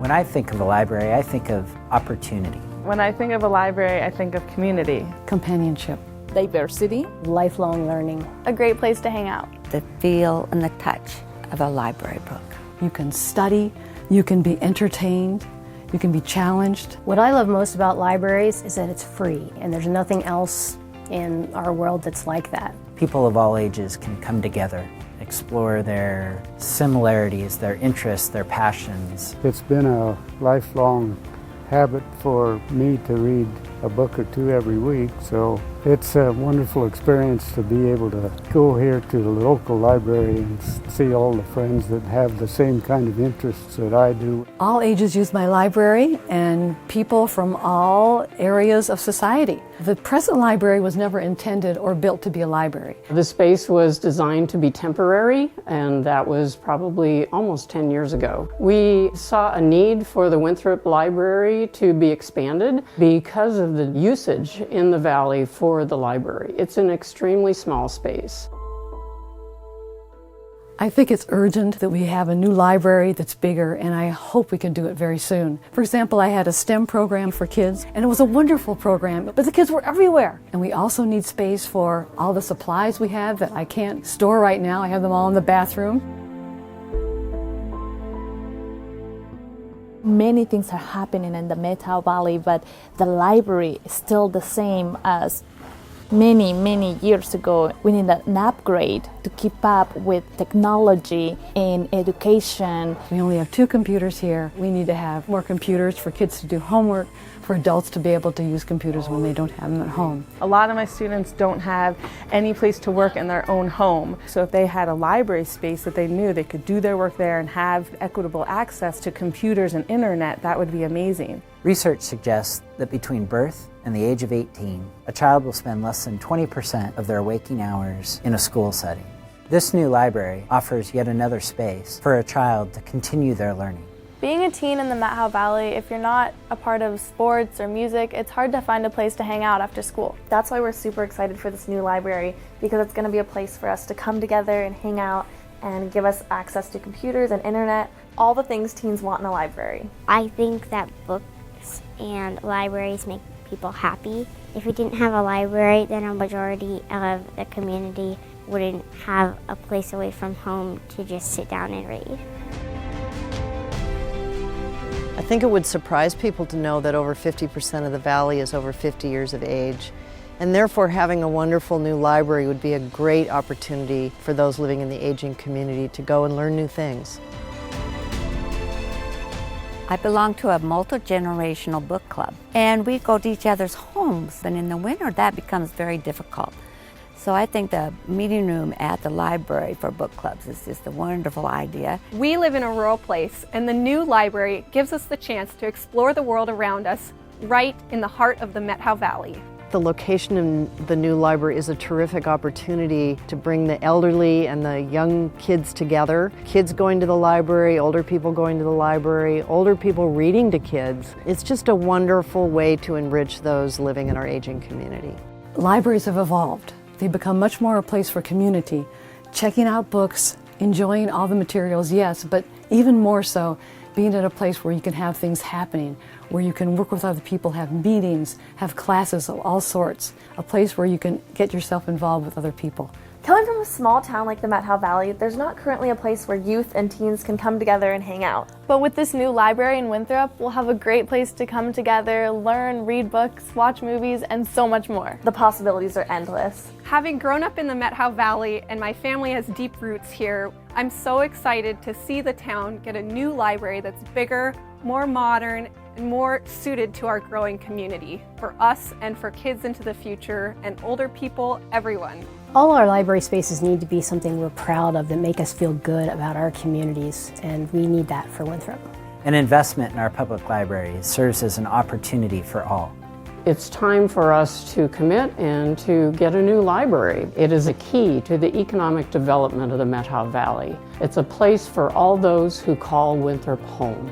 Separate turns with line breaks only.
When I think of a library, I think of opportunity.
When I think of a library, I think of community.
Companionship.
Diversity.
Lifelong learning.
A great place to hang out.
The feel and the touch of a library book.
You can study, you can be entertained, you can be challenged.
What I love most about libraries is that it's free, and there's nothing else in our world that's like that.
People of all ages can come together, explore their similarities, their interests, their passions.
It's been a lifelong habit for me to read a book or two every week, so it's a wonderful experience to be able to go here to the local library and see all the friends that have the same kind of interests that I do.
All ages use my library, and people from all areas of society. The present library was never intended or built to be a library.
The space was designed to be temporary, and that was probably almost 10 years ago. We saw a need for the Winthrop Library to be expanded because of the usage in the valley for the library. It's an extremely small space.
I think it's urgent that we have a new library that's bigger, and I hope we can do it very soon. For example, I had a STEM program for kids, and it was a wonderful program, but the kids were everywhere. And we also need space for all the supplies we have that I can't store right now. I have them all in the bathroom.
Many things are happening in the Methow Valley, but the library is still the same as many years ago. We need an upgrade to keep up with technology and education.
We only have 2 computers here. We need to have more computers for kids to do homework, for adults to be able to use computers when they don't have them at home.
A lot of my students don't have any place to work in their own home. So if they had a library space that they knew they could do their work there and have equitable access to computers and internet, that would be amazing.
Research suggests that between birth and the age of 18, a child will spend less than 20% of their waking hours in a school setting. This new library offers yet another space for a child to continue their learning.
Being a teen in the Methow Valley, if you're not a part of sports or music, it's hard to find a place to hang out after school. That's why we're super excited for this new library, because it's going to be a place for us to come together and hang out and give us access to computers and internet, all the things teens want in a library.
I think that books and libraries make people happy. If we didn't have a library, then a majority of the community wouldn't have a place away from home to just sit down and read.
I think it would surprise people to know that over 50% of the valley is over 50 years of age, and therefore having a wonderful new library would be a great opportunity for those living in the aging community to go and learn new things.
I belong to a multi-generational book club, and we go to each other's homes, and in the winter that becomes very difficult. So I think the meeting room at the library for book clubs is just a wonderful idea.
We live in a rural place, and the new library gives us the chance to explore the world around us right in the heart of the Methow Valley.
The location in the new library is a terrific opportunity to bring the elderly and the young kids together. Kids going to the library, older people going to the library, older people reading to kids. It's just a wonderful way to enrich those living in our aging community.
Libraries have evolved. They've become much more a place for community, checking out books, enjoying all the materials, yes, but even more so, being at a place where you can have things happening, where you can work with other people, have meetings, have classes of all sorts, a place where you can get yourself involved with other people.
Coming from a small town like the Methow Valley, there's not currently a place where youth and teens can come together and hang out. But with this new library in Winthrop, we'll have a great place to come together, learn, read books, watch movies, and so much more. The possibilities are endless.
Having grown up in the Methow Valley and my family has deep roots here, I'm so excited to see the town get a new library that's bigger, more modern, and more suited to our growing community, for us and for kids into the future, and older people, everyone.
All our library spaces need to be something we're proud of that make us feel good about our communities, and we need that for Winthrop.
An investment in our public libraries serves as an opportunity for all.
It's time for us to commit and to get a new library. It is a key to the economic development of the Methow Valley. It's a place for all those who call Winthrop home.